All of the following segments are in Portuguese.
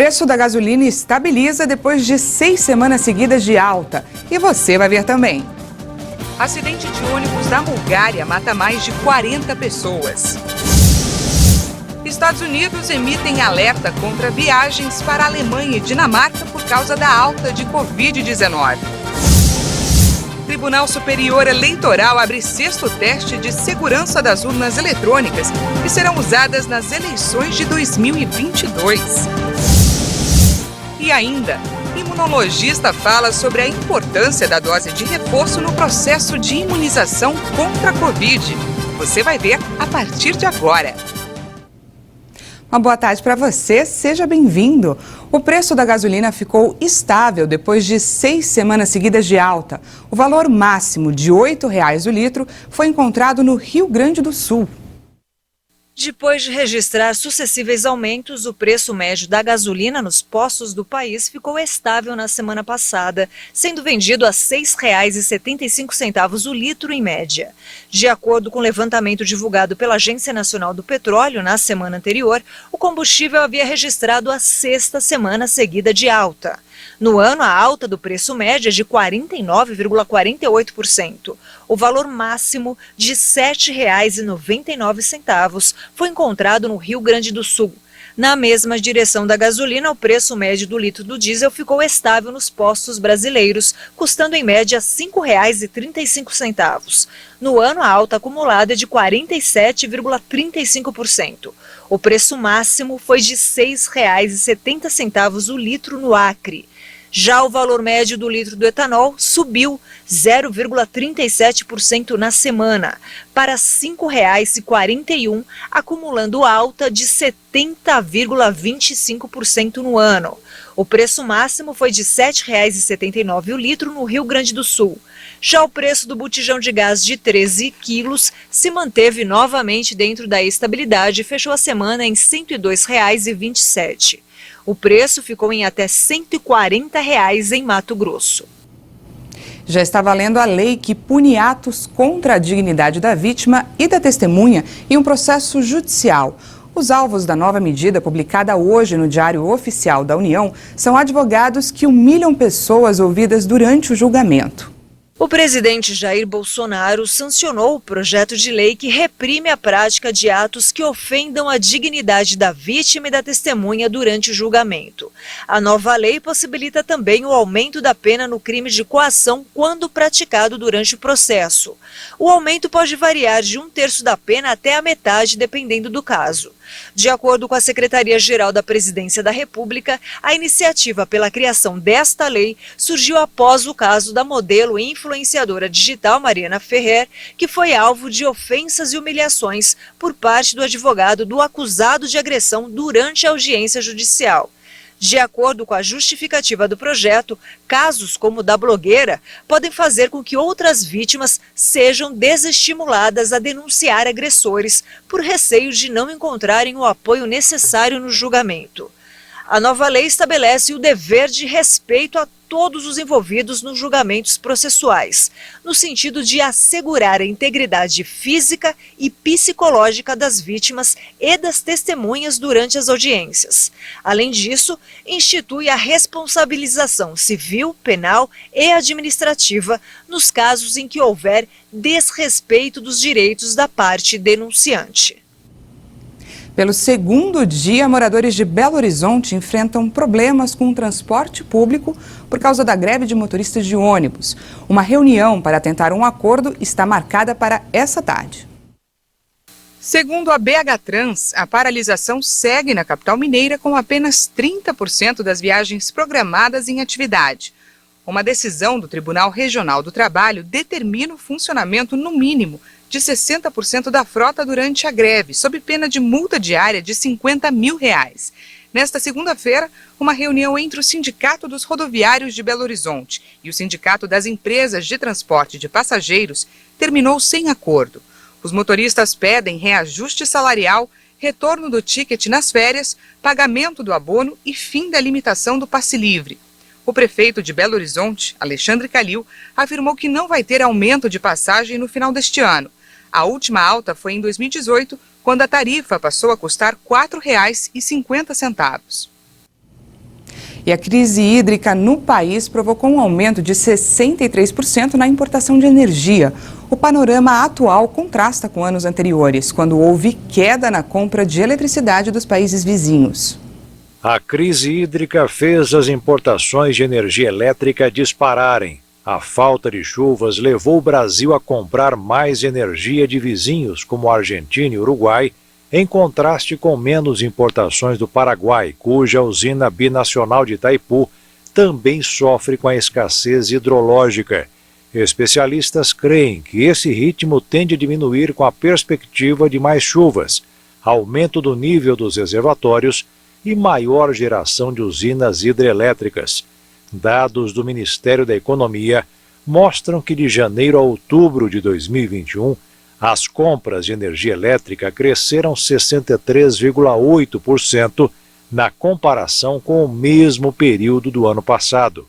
preço da gasolina estabiliza depois de 6 semanas seguidas de alta. E você vai ver também. Acidente de ônibus na Bulgária mata mais de 40 pessoas. Estados Unidos emitem alerta contra viagens para a Alemanha e Dinamarca por causa da alta de Covid-19. Tribunal Superior Eleitoral abre 6º teste de segurança das urnas eletrônicas que serão usadas nas eleições de 2022. E ainda, imunologista fala sobre a importância da dose de reforço no processo de imunização contra a Covid. Você vai ver a partir de agora. Uma boa tarde para você, seja bem-vindo. O preço da gasolina ficou estável depois de 6 semanas seguidas de alta. O valor máximo de R$ 8,00 o litro foi encontrado no Rio Grande do Sul. Depois de registrar sucessivos aumentos, o preço médio da gasolina nos postos do país ficou estável na semana passada, sendo vendido a R$ 6,75 o litro em média. De acordo com o levantamento divulgado pela Agência Nacional do Petróleo na semana anterior, o combustível havia registrado a 6ª semana seguida de alta. No ano, a alta do preço médio é de 49,48%. O valor máximo de R$ 7,99 foi encontrado no Rio Grande do Sul. Na mesma direção da gasolina, o preço médio do litro do diesel ficou estável nos postos brasileiros, custando em média R$ 5,35. No ano, a alta acumulada é de 47,35%. O preço máximo foi de R$ 6,70 o litro no Acre. Já o valor médio do litro do etanol subiu 0,37% na semana, para R$ 5,41, acumulando alta de 70,25% no ano. O preço máximo foi de R$ 7,79 o litro no Rio Grande do Sul. Já o preço do botijão de gás de 13 quilos se manteve novamente dentro da estabilidade e fechou a semana em R$ 102,27. O preço ficou em até R$ 140 em Mato Grosso. Já está valendo a lei que pune atos contra a dignidade da vítima e da testemunha em um processo judicial. Os alvos da nova medida, publicada hoje no Diário Oficial da União, são advogados que humilham pessoas ouvidas durante o julgamento. O presidente Jair Bolsonaro sancionou o projeto de lei que reprime a prática de atos que ofendam a dignidade da vítima e da testemunha durante o julgamento. A nova lei possibilita também o aumento da pena no crime de coação quando praticado durante o processo. O aumento pode variar de 1/3 da pena até a metade, dependendo do caso. De acordo com a Secretaria-Geral da Presidência da República, a iniciativa pela criação desta lei surgiu após o caso da modelo e influenciadora digital Mariana Ferrer, que foi alvo de ofensas e humilhações por parte do advogado do acusado de agressão durante a audiência judicial. De acordo com a justificativa do projeto, casos como o da blogueira podem fazer com que outras vítimas sejam desestimuladas a denunciar agressores por receio de não encontrarem o apoio necessário no julgamento. A nova lei estabelece o dever de respeito a todos os envolvidos nos julgamentos processuais, no sentido de assegurar a integridade física e psicológica das vítimas e das testemunhas durante as audiências. Além disso, institui a responsabilização civil, penal e administrativa nos casos em que houver desrespeito dos direitos da parte denunciante. Pelo 2º dia, moradores de Belo Horizonte enfrentam problemas com o transporte público por causa da greve de motoristas de ônibus. Uma reunião para tentar um acordo está marcada para essa tarde. Segundo a BH Trans, a paralisação segue na capital mineira com apenas 30% das viagens programadas em atividade. Uma decisão do Tribunal Regional do Trabalho determina o funcionamento no mínimo de 60% da frota durante a greve, sob pena de multa diária de R$ 50 mil. Nesta segunda-feira, uma reunião entre o Sindicato dos Rodoviários de Belo Horizonte e o Sindicato das Empresas de Transporte de Passageiros terminou sem acordo. Os motoristas pedem reajuste salarial, retorno do ticket nas férias, pagamento do abono e fim da limitação do passe livre. O prefeito de Belo Horizonte, Alexandre Calil, afirmou que não vai ter aumento de passagem no final deste ano. A última alta foi em 2018, quando a tarifa passou a custar R$ 4,50. E a crise hídrica no país provocou um aumento de 63% na importação de energia. O panorama atual contrasta com anos anteriores, quando houve queda na compra de eletricidade dos países vizinhos. A crise hídrica fez as importações de energia elétrica dispararem. A falta de chuvas levou o Brasil a comprar mais energia de vizinhos, como Argentina e Uruguai, em contraste com menos importações do Paraguai, cuja usina binacional de Itaipu também sofre com a escassez hidrológica. Especialistas creem que esse ritmo tende a diminuir com a perspectiva de mais chuvas, aumento do nível dos reservatórios e maior geração de usinas hidrelétricas. Dados do Ministério da Economia mostram que de janeiro a outubro de 2021, as compras de energia elétrica cresceram 63,8% na comparação com o mesmo período do ano passado.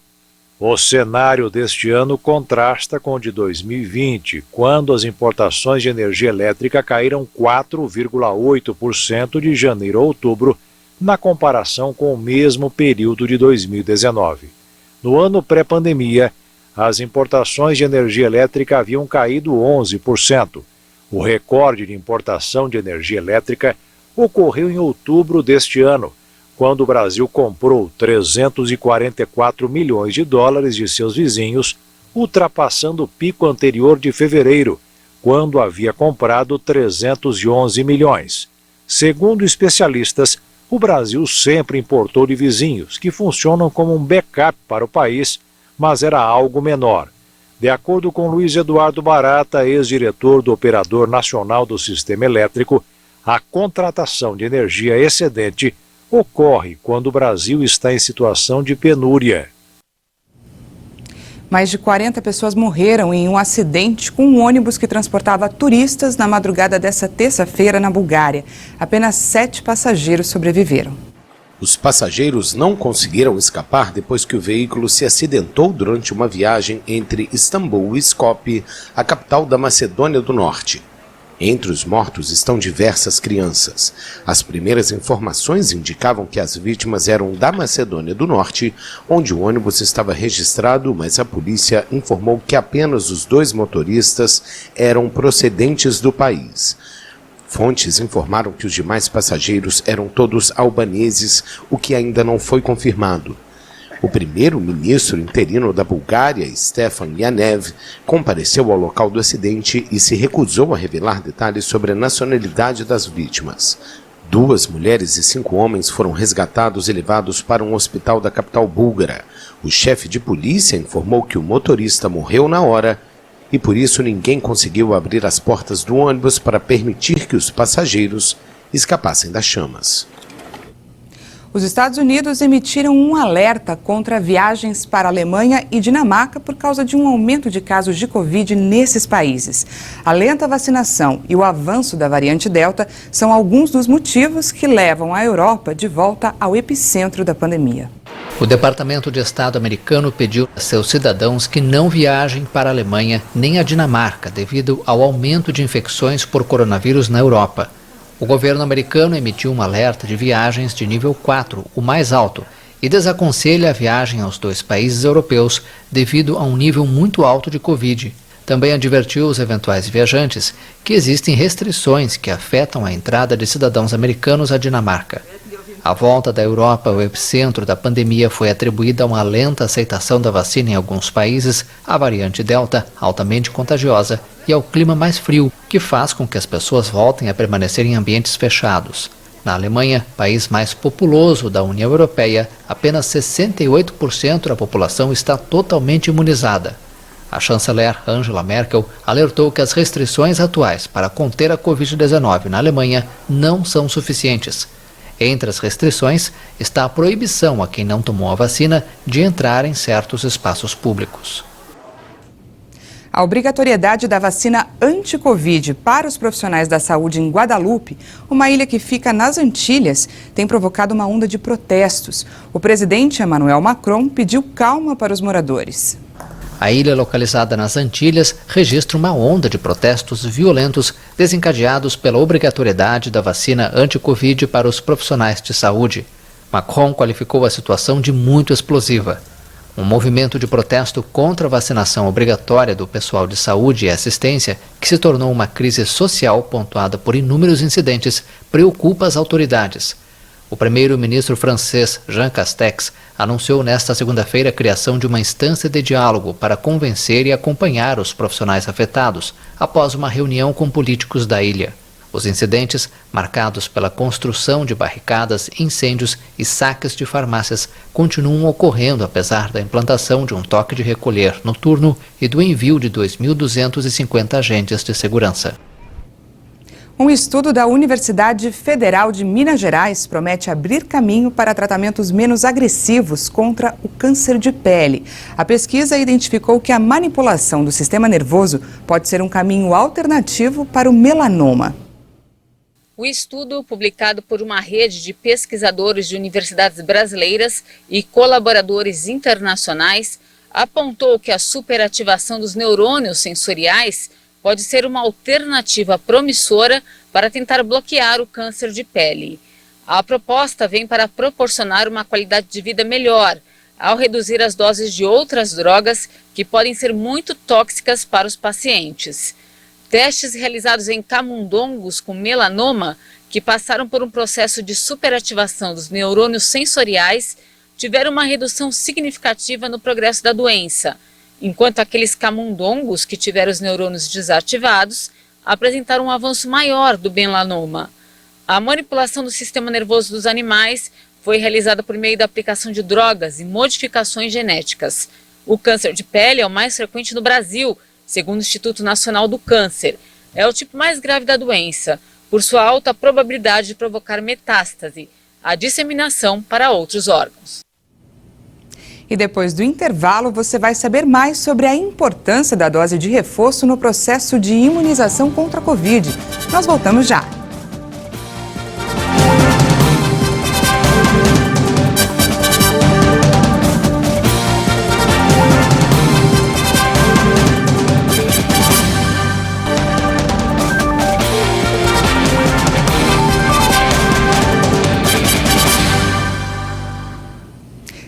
O cenário deste ano contrasta com o de 2020, quando as importações de energia elétrica caíram 4,8% de janeiro a outubro, na comparação com o mesmo período de 2019. No ano pré-pandemia, as importações de energia elétrica haviam caído 11%. O recorde de importação de energia elétrica ocorreu em outubro deste ano, quando o Brasil comprou 344 milhões de dólares de seus vizinhos, ultrapassando o pico anterior de fevereiro, quando havia comprado 311 milhões. Segundo especialistas, o Brasil sempre importou de vizinhos, que funcionam como um backup para o país, mas era algo menor. De acordo com Luiz Eduardo Barata, ex-diretor do Operador Nacional do Sistema Elétrico, a contratação de energia excedente ocorre quando o Brasil está em situação de penúria. Mais de 40 pessoas morreram em um acidente com um ônibus que transportava turistas na madrugada desta terça-feira na Bulgária. Apenas 7 passageiros sobreviveram. Os passageiros não conseguiram escapar depois que o veículo se acidentou durante uma viagem entre Istambul e Skopje, a capital da Macedônia do Norte. Entre os mortos estão diversas crianças. As primeiras informações indicavam que as vítimas eram da Macedônia do Norte, onde o ônibus estava registrado, mas a polícia informou que apenas os 2 motoristas eram procedentes do país. Fontes informaram que os demais passageiros eram todos albaneses, o que ainda não foi confirmado. O primeiro-ministro interino da Bulgária, Stefan Yanev, compareceu ao local do acidente e se recusou a revelar detalhes sobre a nacionalidade das vítimas. 2 mulheres e 5 homens foram resgatados e levados para um hospital da capital búlgara. O chefe de polícia informou que o motorista morreu na hora e por isso ninguém conseguiu abrir as portas do ônibus para permitir que os passageiros escapassem das chamas. Os Estados Unidos emitiram um alerta contra viagens para a Alemanha e Dinamarca por causa de um aumento de casos de Covid nesses países. A lenta vacinação e o avanço da variante Delta são alguns dos motivos que levam a Europa de volta ao epicentro da pandemia. O Departamento de Estado americano pediu a seus cidadãos que não viajem para a Alemanha nem a Dinamarca devido ao aumento de infecções por coronavírus na Europa. O governo americano emitiu um alerta de viagens de nível 4, o mais alto, e desaconselha a viagem aos 2 países europeus devido a um nível muito alto de Covid. Também advertiu os eventuais viajantes que existem restrições que afetam a entrada de cidadãos americanos à Dinamarca. A volta da Europa ao epicentro da pandemia foi atribuída a uma lenta aceitação da vacina em alguns países, à variante Delta, altamente contagiosa, e ao clima mais frio, que faz com que as pessoas voltem a permanecer em ambientes fechados. Na Alemanha, país mais populoso da União Europeia, apenas 68% da população está totalmente imunizada. A chanceler Angela Merkel alertou que as restrições atuais para conter a Covid-19 na Alemanha não são suficientes. Entre as restrições está a proibição a quem não tomou a vacina de entrar em certos espaços públicos. A obrigatoriedade da vacina anti-Covid para os profissionais da saúde em Guadalupe, uma ilha que fica nas Antilhas, tem provocado uma onda de protestos. O presidente Emmanuel Macron pediu calma para os moradores. A ilha, localizada nas Antilhas, registra uma onda de protestos violentos desencadeados pela obrigatoriedade da vacina anti-Covid para os profissionais de saúde. Macron qualificou a situação de muito explosiva. Um movimento de protesto contra a vacinação obrigatória do pessoal de saúde e assistência, que se tornou uma crise social pontuada por inúmeros incidentes, preocupa as autoridades. O primeiro-ministro francês Jean Castex anunciou nesta segunda-feira a criação de uma instância de diálogo para convencer e acompanhar os profissionais afetados, após uma reunião com políticos da ilha. Os incidentes, marcados pela construção de barricadas, incêndios e saques de farmácias, continuam ocorrendo apesar da implantação de um toque de recolher noturno e do envio de 2.250 agentes de segurança. Um estudo da Universidade Federal de Minas Gerais promete abrir caminho para tratamentos menos agressivos contra o câncer de pele. A pesquisa identificou que a manipulação do sistema nervoso pode ser um caminho alternativo para o melanoma. O estudo, publicado por uma rede de pesquisadores de universidades brasileiras e colaboradores internacionais, apontou que a superativação dos neurônios sensoriais pode ser uma alternativa promissora para tentar bloquear o câncer de pele. A proposta vem para proporcionar uma qualidade de vida melhor, ao reduzir as doses de outras drogas que podem ser muito tóxicas para os pacientes. Testes realizados em camundongos com melanoma, que passaram por um processo de superativação dos neurônios sensoriais, tiveram uma redução significativa no progresso da doença, enquanto aqueles camundongos que tiveram os neurônios desativados apresentaram um avanço maior do melanoma. A manipulação do sistema nervoso dos animais foi realizada por meio da aplicação de drogas e modificações genéticas. O câncer de pele é o mais frequente no Brasil, segundo o Instituto Nacional do Câncer. É o tipo mais grave da doença, por sua alta probabilidade de provocar metástase, a disseminação para outros órgãos. E depois do intervalo, você vai saber mais sobre a importância da dose de reforço no processo de imunização contra a Covid. Nós voltamos já.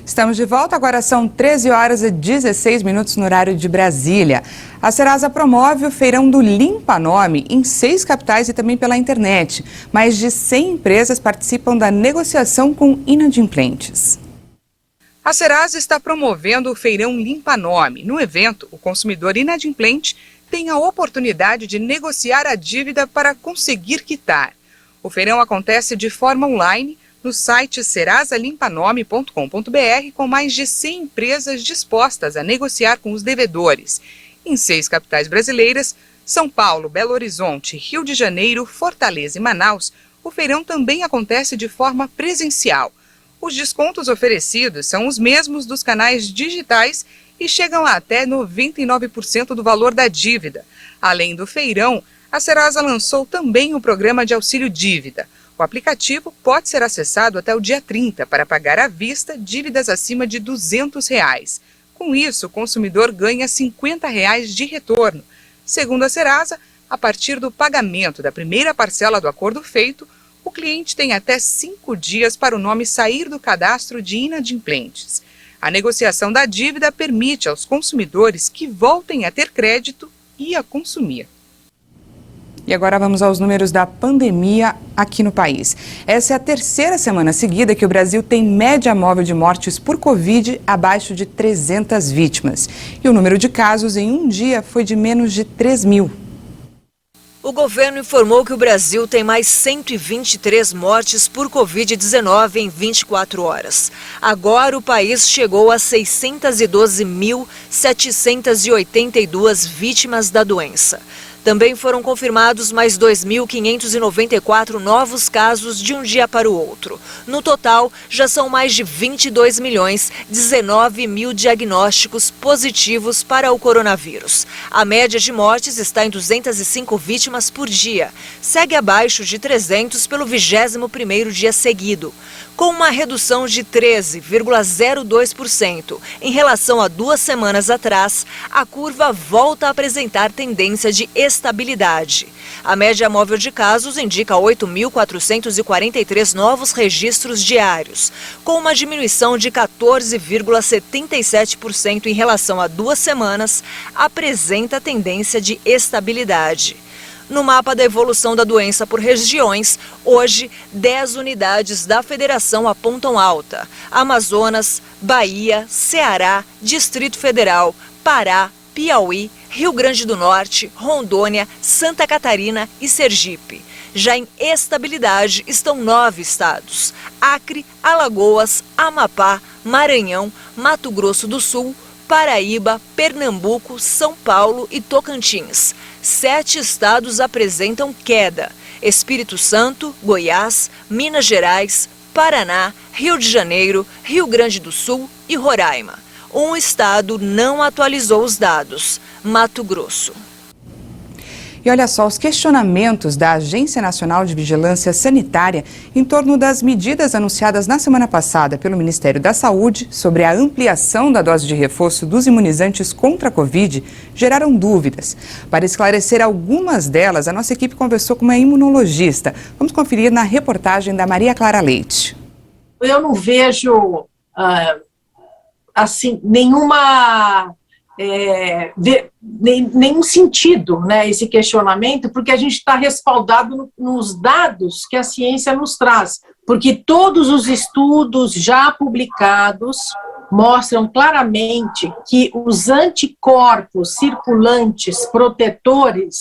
Estamos de volta, agora são 13 horas e 16 minutos no horário de Brasília. A Serasa promove o feirão do Limpa Nome em 6 capitais e também pela internet. Mais de 100 empresas participam da negociação com inadimplentes. A Serasa está promovendo o feirão Limpa Nome. No evento, o consumidor inadimplente tem a oportunidade de negociar a dívida para conseguir quitar. O feirão acontece de forma online no site serasalimpaNome.com.br, com mais de 100 empresas dispostas a negociar com os devedores. Em 6 capitais brasileiras, São Paulo, Belo Horizonte, Rio de Janeiro, Fortaleza e Manaus, o feirão também acontece de forma presencial. Os descontos oferecidos são os mesmos dos canais digitais e chegam a até 99% do valor da dívida. Além do feirão, a Serasa lançou também o programa de auxílio dívida. O aplicativo pode ser acessado até o dia 30 para pagar à vista dívidas acima de R$ 200. Com isso, o consumidor ganha R$ 50 de retorno. Segundo a Serasa, a partir do pagamento da primeira parcela do acordo feito, o cliente tem até 5 dias para o nome sair do cadastro de inadimplentes. A negociação da dívida permite aos consumidores que voltem a ter crédito e a consumir. E agora vamos aos números da pandemia aqui no país. Essa é a 3ª semana seguida que o Brasil tem média móvel de mortes por Covid abaixo de 300 vítimas. E o número de casos em um dia foi de menos de 3.000. O governo informou que o Brasil tem mais 123 mortes por Covid-19 em 24 horas. Agora o país chegou a 612.782 vítimas da doença. Também foram confirmados mais 2.594 novos casos de um dia para o outro. No total, já são mais de 22 milhões, 19 mil diagnósticos positivos para o coronavírus. A média de mortes está em 205 vítimas por dia. Segue abaixo de 300 pelo 21º dia seguido. Com uma redução de 13,02% em relação a 2 semanas atrás, a curva volta a apresentar tendência de estabilidade. A média móvel de casos indica 8.443 novos registros diários, com uma diminuição de 14,77% em relação a 2 semanas, apresenta tendência de estabilidade. No mapa da evolução da doença por regiões, hoje 10 unidades da federação apontam alta: Amazonas, Bahia, Ceará, Distrito Federal, Pará, Piauí, Rio Grande do Norte, Rondônia, Santa Catarina e Sergipe. Já em estabilidade estão 9 estados: Acre, Alagoas, Amapá, Maranhão, Mato Grosso do Sul, Paraíba, Pernambuco, São Paulo e Tocantins. 7 estados apresentam queda: Espírito Santo, Goiás, Minas Gerais, Paraná, Rio de Janeiro, Rio Grande do Sul e Roraima. Um estado não atualizou os dados: Mato Grosso. E olha só, os questionamentos da Agência Nacional de Vigilância Sanitária em torno das medidas anunciadas na semana passada pelo Ministério da Saúde sobre a ampliação da dose de reforço dos imunizantes contra a Covid geraram dúvidas. Para esclarecer algumas delas, a nossa equipe conversou com uma imunologista. Vamos conferir na reportagem da Maria Clara Leite. Eu não vejo, assim, nenhum sentido, né, esse questionamento, porque a gente está respaldado nos dados que a ciência nos traz, porque todos os estudos já publicados mostram claramente que os anticorpos circulantes protetores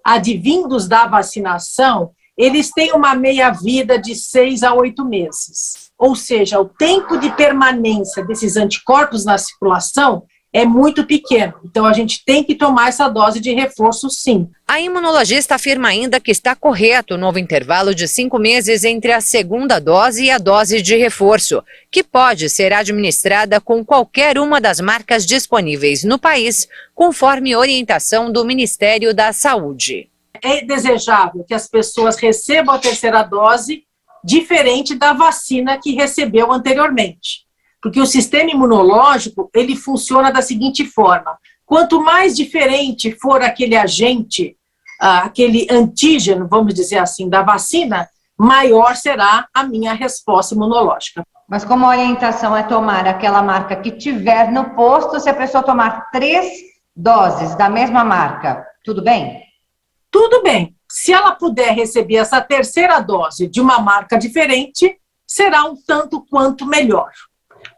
advindos da vacinação, eles têm uma meia-vida de 6 a 8 meses. Ou seja, o tempo de permanência desses anticorpos na circulação é muito pequeno. Então, a gente tem que tomar essa dose de reforço, sim. A imunologista afirma ainda que está correto o novo intervalo de 5 meses entre a segunda dose e a dose de reforço, que pode ser administrada com qualquer uma das marcas disponíveis no país, conforme orientação do Ministério da Saúde. É desejável que as pessoas recebam a terceira dose diferente da vacina que recebeu anteriormente. Porque o sistema imunológico, ele funciona da seguinte forma: quanto mais diferente for aquele agente, aquele antígeno, vamos dizer assim, da vacina, maior será a minha resposta imunológica. Mas como a orientação é tomar aquela marca que tiver no posto, se a pessoa tomar 3 doses da mesma marca, tudo bem? Tudo bem. Se ela puder receber essa terceira dose de uma marca diferente, será um tanto quanto melhor.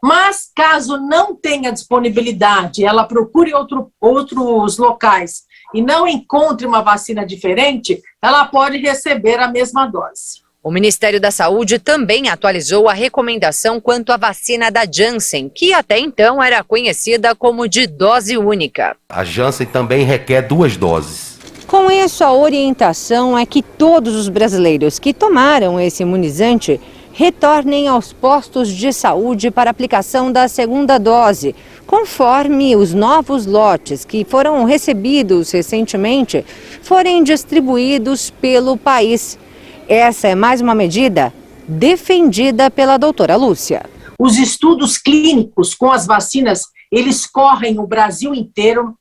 Mas, caso não tenha disponibilidade, ela procure outros locais e não encontre uma vacina diferente, ela pode receber a mesma dose. O Ministério da Saúde também atualizou a recomendação quanto à vacina da Janssen, que até então era conhecida como de dose única. A Janssen também requer 2 doses. Com isso, a orientação é que todos os brasileiros que tomaram esse imunizante retornem aos postos de saúde para aplicação da segunda dose, conforme os novos lotes que foram recebidos recentemente forem distribuídos pelo país. Essa é mais uma medida defendida pela doutora Lúcia. Os estudos clínicos com as vacinas, eles correm no Brasil inteiro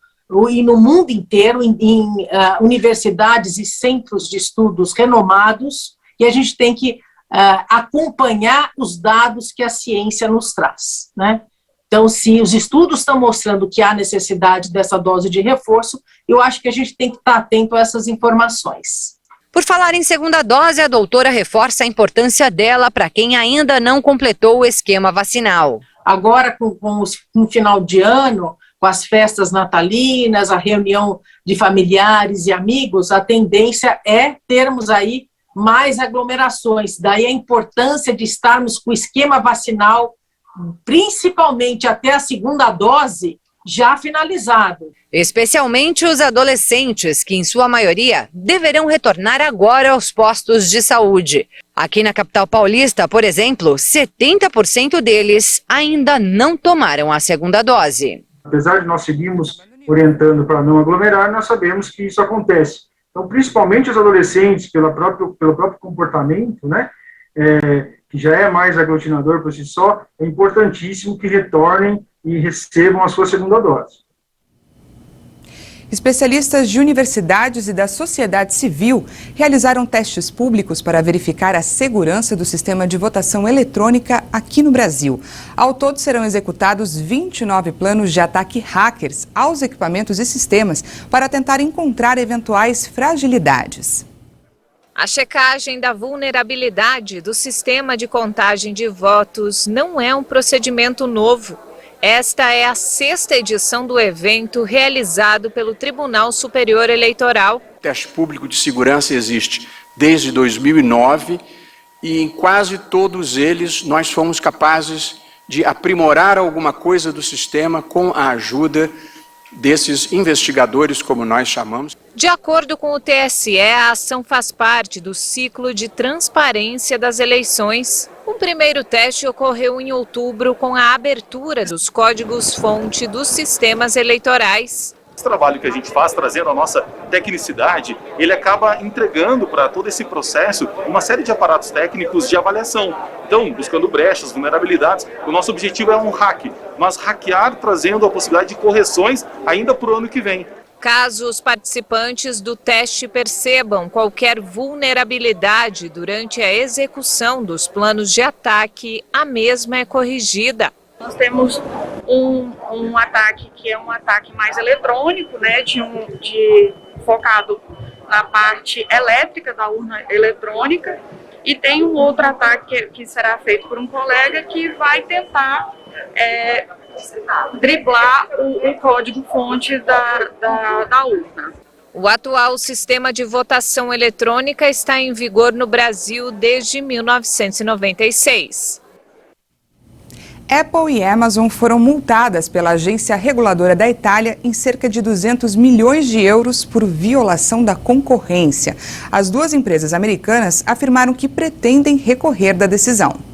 e no mundo inteiro, em universidades e centros de estudos renomados, e a gente tem que acompanhar os dados que a ciência nos traz, né? Então, se os estudos estão mostrando que há necessidade dessa dose de reforço, eu acho que a gente tem que estar atento a essas informações. Por falar em segunda dose, a doutora reforça a importância dela para quem ainda não completou o esquema vacinal. Agora, no final de ano, com as festas natalinas, a reunião de familiares e amigos, a tendência é termos aí mais aglomerações. Daí a importância de estarmos com o esquema vacinal, principalmente até a segunda dose, já finalizado. Especialmente os adolescentes, que em sua maioria deverão retornar agora aos postos de saúde. Aqui na capital paulista, por exemplo, 70% deles ainda não tomaram a segunda dose. Apesar de nós seguirmos orientando para não aglomerar, nós sabemos que isso acontece. Então, principalmente os adolescentes, pelo próprio comportamento, né, que já é mais aglutinador por si só, é importantíssimo que retornem e recebam a sua segunda dose. Especialistas de universidades e da sociedade civil realizaram testes públicos para verificar a segurança do sistema de votação eletrônica aqui no Brasil. Ao todo, serão executados 29 planos de ataque hackers aos equipamentos e sistemas para tentar encontrar eventuais fragilidades. A checagem da vulnerabilidade do sistema de contagem de votos não é um procedimento novo. Esta é a 6ª edição do evento realizado pelo Tribunal Superior Eleitoral. O teste público de segurança existe desde 2009 e em quase todos eles nós fomos capazes de aprimorar alguma coisa do sistema com a ajuda desses investigadores, como nós chamamos. De acordo com o TSE, a ação faz parte do ciclo de transparência das eleições. O primeiro teste ocorreu em outubro com a abertura dos códigos-fonte dos sistemas eleitorais. Esse trabalho que a gente faz, trazendo a nossa tecnicidade, ele acaba entregando para todo esse processo uma série de aparatos técnicos de avaliação. Então, buscando brechas, vulnerabilidades, o nosso objetivo é um hack, mas hackear trazendo a possibilidade de correções ainda para o ano que vem. Caso os participantes do teste percebam qualquer vulnerabilidade durante a execução dos planos de ataque, a mesma é corrigida. Nós temos um ataque que é um ataque mais eletrônico, né, focado na parte elétrica da urna eletrônica, e tem um outro ataque que será feito por um colega que vai tentar driblar o código-fonte da urna. O atual sistema de votação eletrônica está em vigor no Brasil desde 1996. Apple e Amazon foram multadas pela agência reguladora da Itália em cerca de 200 milhões de euros por violação da concorrência. As duas empresas americanas afirmaram que pretendem recorrer da decisão.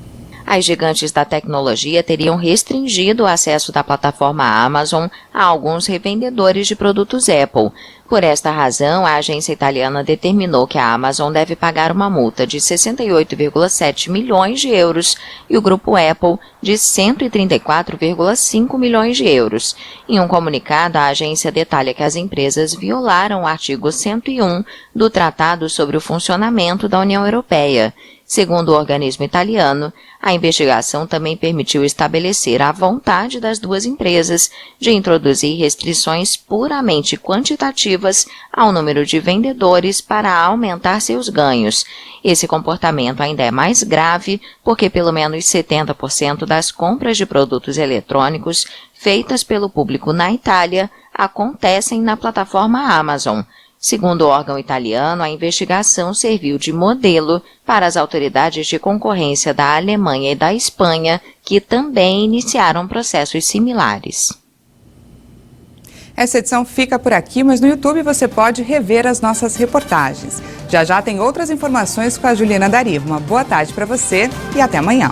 As gigantes da tecnologia teriam restringido o acesso da plataforma Amazon a alguns revendedores de produtos Apple. Por esta razão, a agência italiana determinou que a Amazon deve pagar uma multa de 68,7 milhões de euros e o grupo Apple de 134,5 milhões de euros. Em um comunicado, a agência detalha que as empresas violaram o artigo 101 do Tratado sobre o Funcionamento da União Europeia. Segundo o organismo italiano, a investigação também permitiu estabelecer a vontade das duas empresas de introduzir restrições puramente quantitativas ao número de vendedores para aumentar seus ganhos. Esse comportamento ainda é mais grave porque pelo menos 70% das compras de produtos eletrônicos feitas pelo público na Itália acontecem na plataforma Amazon. Segundo o órgão italiano, a investigação serviu de modelo para as autoridades de concorrência da Alemanha e da Espanha, que também iniciaram processos similares. Essa edição fica por aqui, mas no YouTube você pode rever as nossas reportagens. Já já tem outras informações com a Juliana Dariva. Uma boa tarde para você e até amanhã.